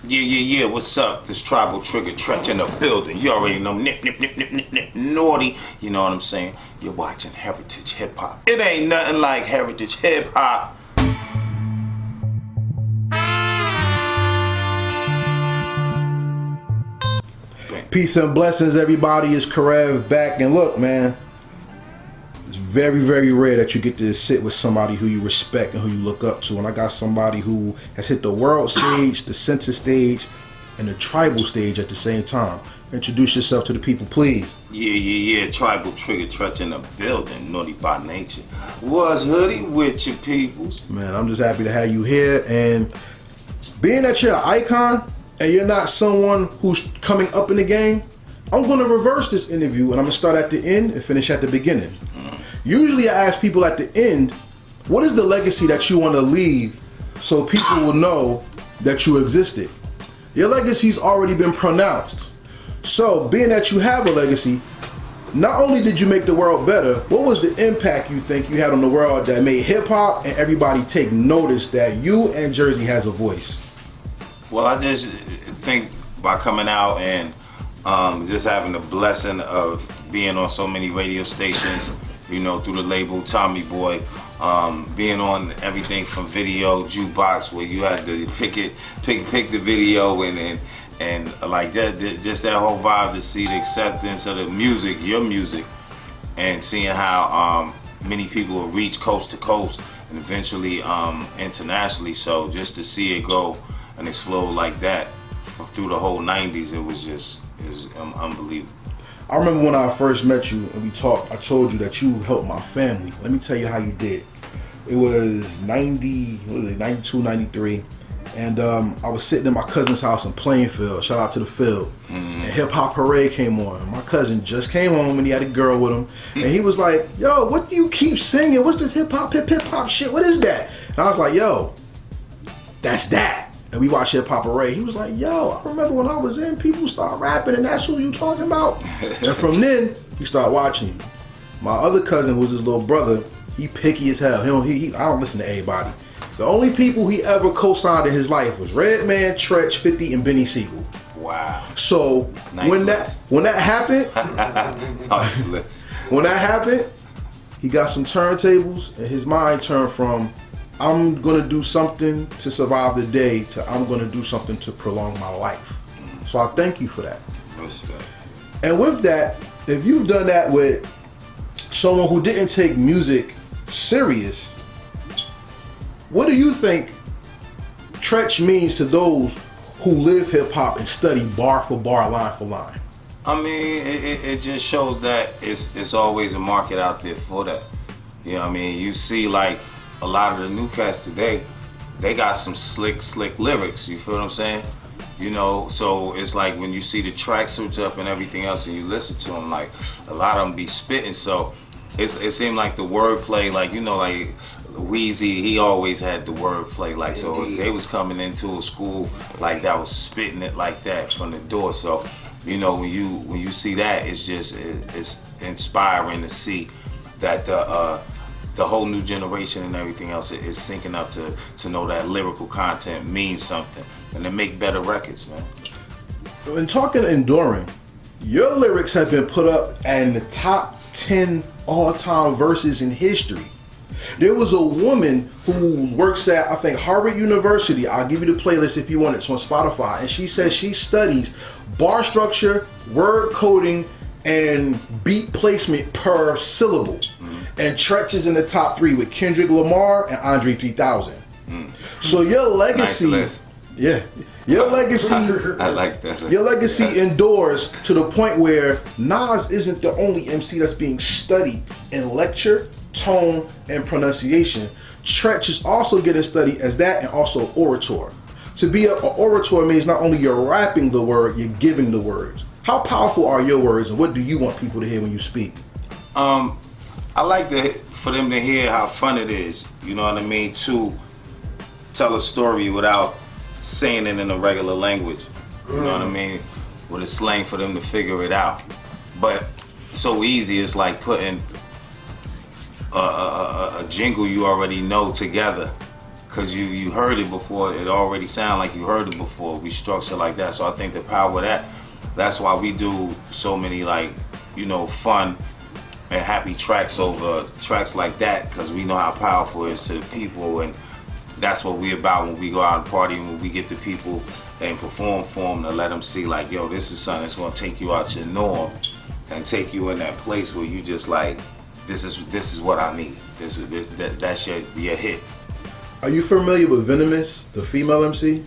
Yeah. What's up? This tribal trigger Treach in the building. You already know, nip, naughty. You know what I'm saying? You're watching Heritage Hip Hop. It ain't nothing like Heritage Hip Hop. Peace and blessings, everybody. It's Karev back. And look, man, it's very, very rare that you get to sit with somebody who you respect and who you look up to. And I got somebody who has hit the world stage, the center stage, and the tribal stage at the same time. Introduce yourself to the people, please. Yeah. Tribal trigger Treach in the building. Naughty by nature. What's hoodie with your peoples? Man, I'm just happy to have you here. And being that you're an icon and you're not someone who's coming up in the game, I'm going to reverse this interview and I'm going to start at the end and finish at the beginning. Usually I ask people at the end, what is the legacy that you want to leave so people will know that you existed? Your legacy's already been pronounced. So being that you have a legacy, not only did you make the world better, what was the impact you think you had on the world that made hip hop and everybody take notice that you and Jersey has a voice? Well, I just think by coming out and just having the blessing of being on so many radio stations, you know, through the label Tommy Boy, being on everything from video, jukebox, where you had to pick the video and like that, just that whole vibe to see the acceptance of the music, your music, and seeing how many people will reach coast to coast and eventually internationally. So just to see it go and explode like that through the whole 90s, it was unbelievable. I remember when I first met you and we talked, I told you that you helped my family. Let me tell you how you did. It was 92, 93. And I was sitting in my cousin's house in Plainfield. Shout out to the field. And Hip Hop Parade came on. My cousin just came home and he had a girl with him. And he was like, yo, what do you keep singing? What's this hip hop shit? What is that? And I was like, yo, that's that. And we watched Hip Hop Parade. He was like, yo, I remember when I was in, people start rapping and that's who you talking about? And from then, he started watching you. My other cousin was his little brother. He picky as hell. I don't listen to everybody. The only people he ever co-signed in his life was Redman, Treach, 50, and Benny Siegel. Wow. So nice when that happened, when that happened, he got some turntables and his mind turned from I'm gonna do something to survive the day to I'm gonna do something to prolong my life. So I thank you for that. Respect. And with that, if you've done that with someone who didn't take music serious, what do you think Treach means to those who live hip hop and study bar for bar, line for line? I mean, it just shows that it's always a market out there for that. You know what I mean? You see like a lot of the new cats today, they got some slick lyrics, you feel what I'm saying? You know, so it's like when you see the track switch up and everything else and you listen to them, like a lot of them be spitting, so it seemed like the wordplay, like, you know, like Weezy, he always had the wordplay, like, so if they was coming into a school like that was spitting it like that from the door. So, you know, when you see that, it's inspiring to see that the whole new generation and everything else is syncing up to know that lyrical content means something and to make better records, man. When talking enduring, your lyrics have been put up in the top 10 all-time verses in history. There was a woman who works at, I think, Harvard University. I'll give you the playlist if you want it. It's on Spotify. And she says she studies bar structure, word coding, and beat placement per syllable. And Treach is in the top 3 with Kendrick Lamar and Andre 3000. So your legacy, nice your legacy, I like that. Your legacy endures to the point where Nas isn't the only MC that's being studied in lecture, tone, and pronunciation. Treach is also getting studied as that and also orator. To be an orator means not only you're rapping the word, you're giving the words. How powerful are your words and what do you want people to hear when you speak? I like for them to hear how fun it is, you know what I mean, to tell a story without saying it in a regular language, you know what I mean, with a slang for them to figure it out. But so easy, it's like putting a jingle you already know together because you heard it before. It already sounded like you heard it before. We structure like that. So I think the power of that's why we do so many, like, you know, fun and happy tracks over tracks like that, because we know how powerful it is to the people, and that's what we about when we go out and party, and when we get the people and perform for them, to let them see, like, yo, this is something that's gonna take you out your norm and take you in that place where you just like, this is what I need. That's your hit. Are you familiar with Venomous, the female MC?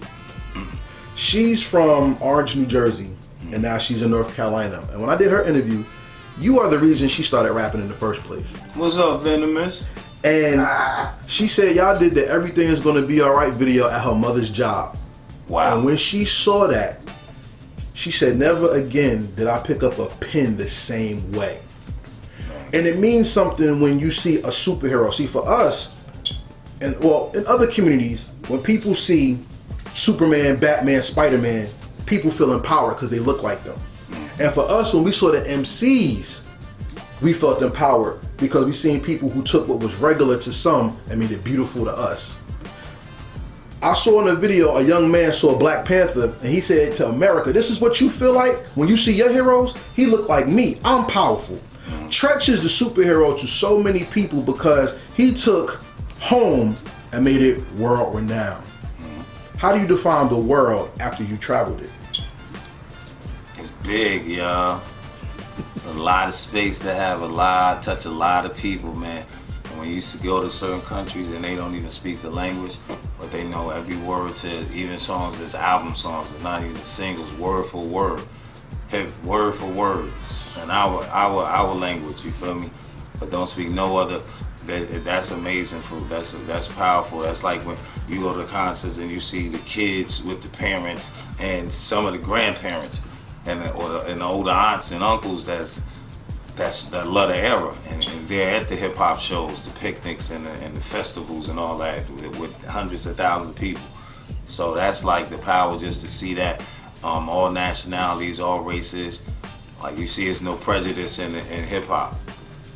She's from Orange, New Jersey, and now she's in North Carolina. And when I did her interview, you are the reason she started rapping in the first place. What's up, Venomous? And she said y'all did the Everything Is Gonna Be Alright video at her mother's job. Wow. And when she saw that, she said, never again did I pick up a pen the same way. And it means something when you see a superhero. See, for us, and well, in other communities, when people see Superman, Batman, Spider-Man, people feel empowered because they look like them. And for us, when we saw the MCs, we felt empowered because we seen people who took what was regular to some and made it beautiful to us. I saw in a video a young man saw Black Panther and he said to America, this is what you feel like when you see your heroes? He looked like me. I'm powerful. Treach is the superhero to so many people because he took home and made it world renowned. How do you define the world after you traveled it? It's big, y'all. A lot of space to have touch a lot of people, man. And when you used to go to certain countries and they don't even speak the language, but they know every word to even songs that's album songs, it's not even singles, word for word, word for word, in our language, you feel me? But don't speak no other. That's amazing. That's powerful. That's like when you go to concerts and you see the kids with the parents and some of the grandparents and the older aunts and uncles that love the era, and they're at the hip hop shows, the picnics and the festivals and all that with hundreds of thousands of people. So that's like the power, just to see that, all nationalities, all races. Like you see, it's no prejudice in hip hop.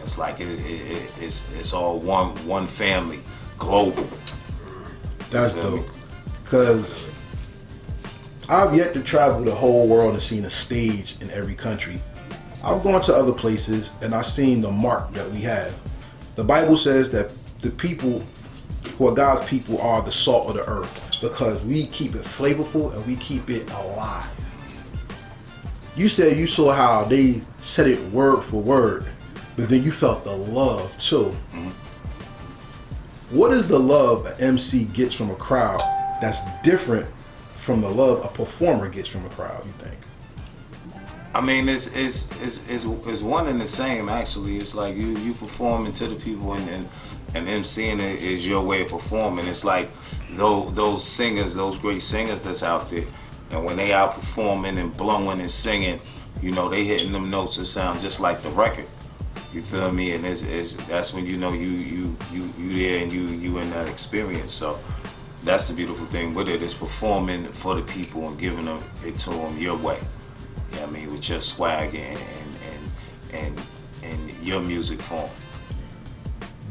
It's like it's all one family, global. That's dope. Because I've yet to travel the whole world and seen a stage in every country. I've gone to other places and I've seen the mark that we have. The Bible says that the people who are God's people are the salt of the earth because we keep it flavorful and we keep it alive. You said you saw how they said it word for word, but then you felt the love too. What is the love an MC gets from a crowd that's different from the love a performer gets from a crowd, you think? I mean, it's one and the same, actually. It's like you performing to the people, and MCing is your way of performing. It's like those singers, those great singers that's out there, and when they out performing and blowing and singing, you know, they hitting them notes that sound just like the record. You feel me? And that's when you know you there and you in that experience. So that's the beautiful thing with it, is performing for the people and giving them it to them your way. You know what I mean? With your swag and your music form.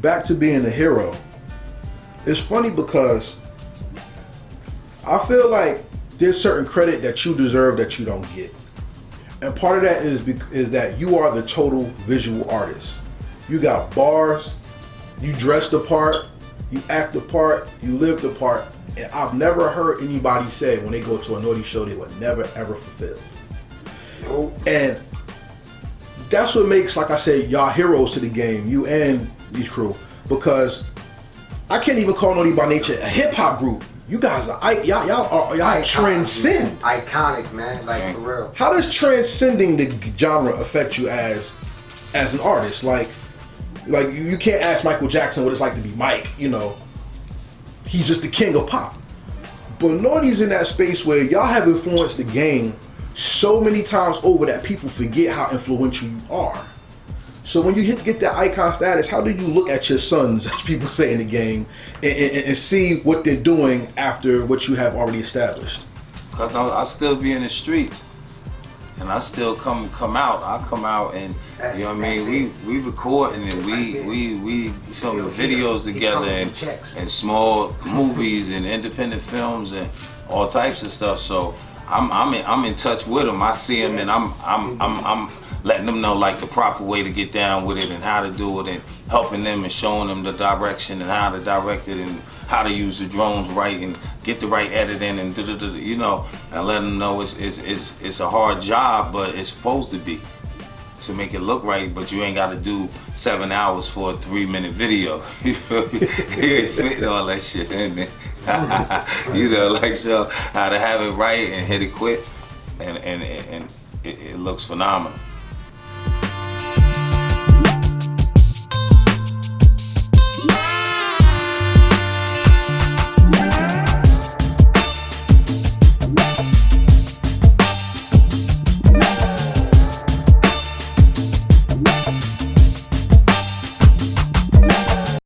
Back to being a hero. It's funny because I feel like there's certain credit that you deserve that you don't get. And part of that is that you are the total visual artist. You got bars, you dress the part, you act the part, you live the part. And I've never heard anybody say when they go to a naughty show they would never ever fulfill. And that's what makes, like I said, y'all heroes to the game, you and these crew, because I can't even call Naughty by Nature a hip hop group. You guys are y'all transcend. Iconic, man, like for real. How does transcending the genre affect you as an artist? Like you can't ask Michael Jackson what it's like to be Mike. You know, he's just the king of pop. But Naughty's in that space where y'all have influenced the game so many times over that people forget how influential you are. So when you get that icon status, how do you look at your sons, as people say in the game, and see what they're doing after what you have already established? Because I still be in the streets. and I still come out. I come out and you know what I mean. We recording and we filming videos together and small movies and independent films and all types of stuff. So I'm in touch with them. I see them and I'm letting them know like the proper way to get down with it and how to do it and helping them and showing them the direction and how to direct it and how to use the drones right and get the right editing and you know, and letting them know it's a hard job, but it's supposed to be to make it look right, but you ain't got to do 7 hours for a 3-minute video. You ain't fitting all that shit in there. You know, like show how to have it right and hit it quick, and it looks phenomenal.